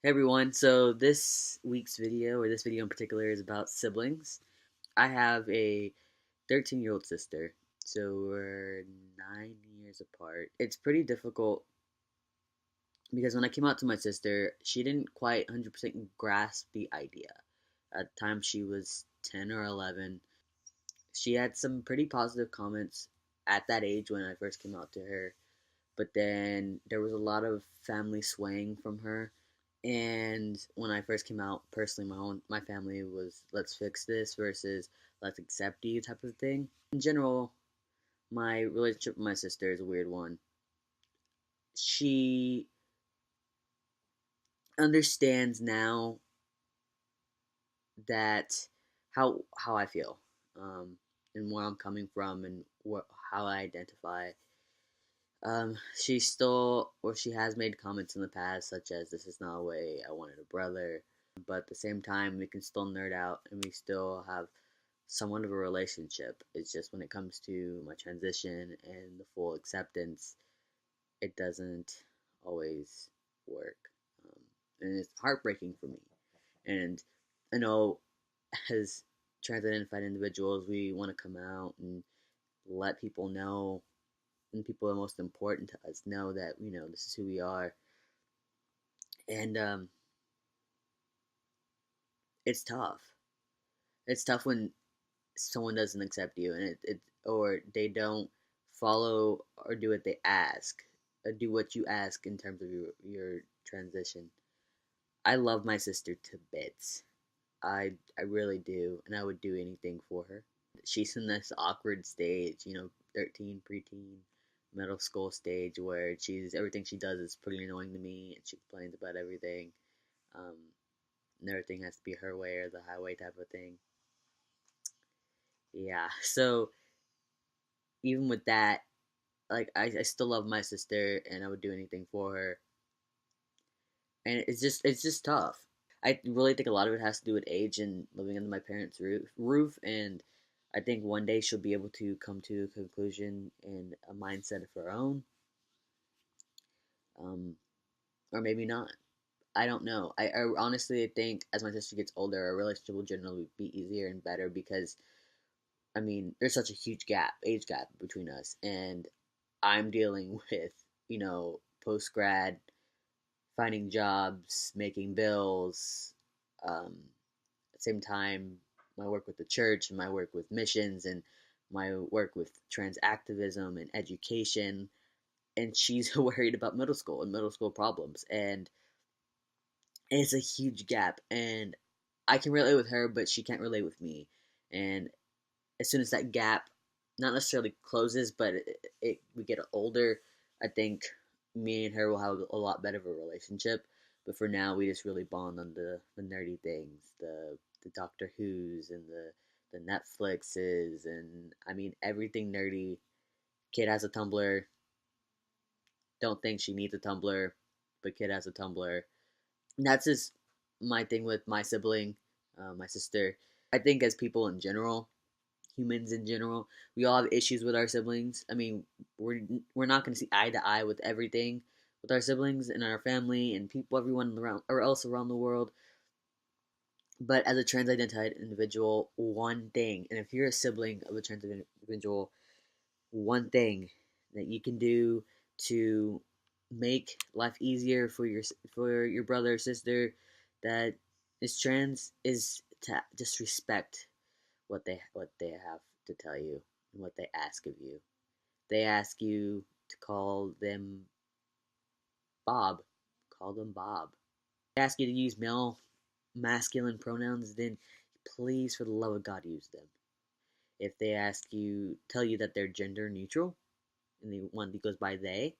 Hey everyone, so this week's video, or this video in particular, is about siblings. I have a 13-year-old sister, so we're 9 years apart. It's pretty difficult because when I came out to my sister, she didn't quite 100% grasp the idea. At the time, she was 10 or 11. She had some pretty positive comments at that age when I first came out to her, but then there was a lot of family swaying from her. And when I first came out, personally, my family was let's fix this versus let's accept you type of thing. In general, my relationship with my sister is a weird one. She understands now that how I feel, and where I'm coming from, and how I identify. She still, or she has made comments in the past, such as "This is not a way I wanted a brother," but at the same time, we can still nerd out, and we still have somewhat of a relationship. It's just when it comes to my transition and the full acceptance, it doesn't always work, and it's heartbreaking for me. And I know, as trans-identified individuals, we want to come out and let people know, and people are most important to us know that this is who we are. And it's tough. It's tough when someone doesn't accept you, and it or they don't follow or do what they ask, or do what you ask in terms of your transition. I love my sister to bits. I really do, and I would do anything for her. She's in this awkward stage, 13, preteen, middle school stage, where she's everything she does is pretty annoying to me, and she complains about everything. Um, and everything has to be her way or the highway type of thing. Yeah, so even with that, like I still love my sister, and I would do anything for her. And it's just tough. I really think a lot of it has to do with age and living under my parents' roof, and I think one day she'll be able to come to a conclusion and a mindset of her own, um, or maybe not. I don't know. I honestly think as my sister gets older, our relationship will generally be easier and better because I mean there's such a huge age gap between us, and I'm dealing with post grad, finding jobs, making bills, at the same time, my work with the church and my work with missions and my work with trans activism and education. And she's worried about middle school and middle school problems. And it's a huge gap. And I can relate with her, but she can't relate with me. And as soon as that gap not necessarily closes, but we get older, I think me and her will have a lot better of a relationship. But for now, we just really bond on the nerdy things, the Doctor Who's and the Netflixes, and I mean everything nerdy. Kid has a Tumblr. Don't think she needs a Tumblr, but kid has a Tumblr. And that's just my thing with my sibling, my sister. I think as people in general, humans in general, we all have issues with our siblings. I mean, we're not going to see eye to eye with everything with our siblings and our family and people, everyone around or else around the world. But as a trans identified individual, one thing, and if you're a sibling of a trans individual, one thing that you can do to make life easier for your brother or sister that is trans is to just respect what they have to tell you and what they ask of you. They ask you to call them Bob. Call them Bob. They ask you to use male masculine pronouns, then please for the love of God use them. If they tell you that they're gender neutral and the one that goes by they,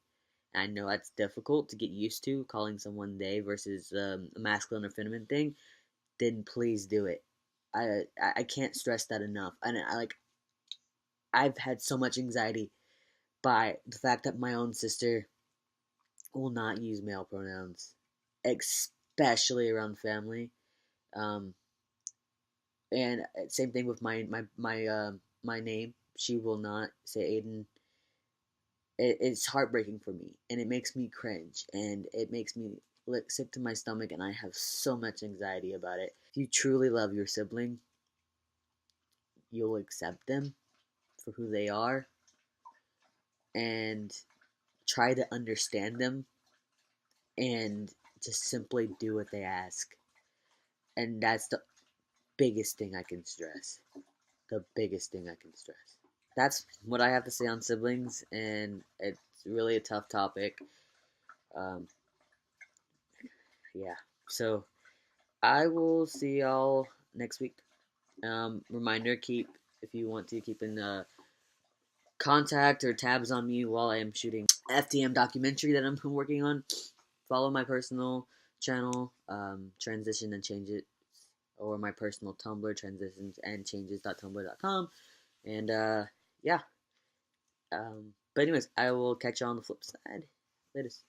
I know that's difficult to get used to calling someone they versus a masculine or feminine thing, then please do it. I can't stress that enough. And I've had so much anxiety by the fact that my own sister will not use male pronouns, especially around family. Um, and same thing with my name. She will not say Aiden. It's heartbreaking for me, and it makes me cringe, and it makes me like sick to my stomach, and I have so much anxiety about it. If you truly love your sibling, you'll accept them for who they are and try to understand them and just simply do what they ask. And that's the biggest thing I can stress. The biggest thing I can stress. That's what I have to say on siblings, and it's really a tough topic. Um, yeah. So I will see y'all next week. Reminder: keep if you want to keep in contact or tabs on me while I am shooting FTM documentary that I'm working on. Follow my personal channel, Transition and Change It, or my personal Tumblr, transitions and changes.tumblr.com. And yeah. But anyways, I will catch you on the flip side. Latest.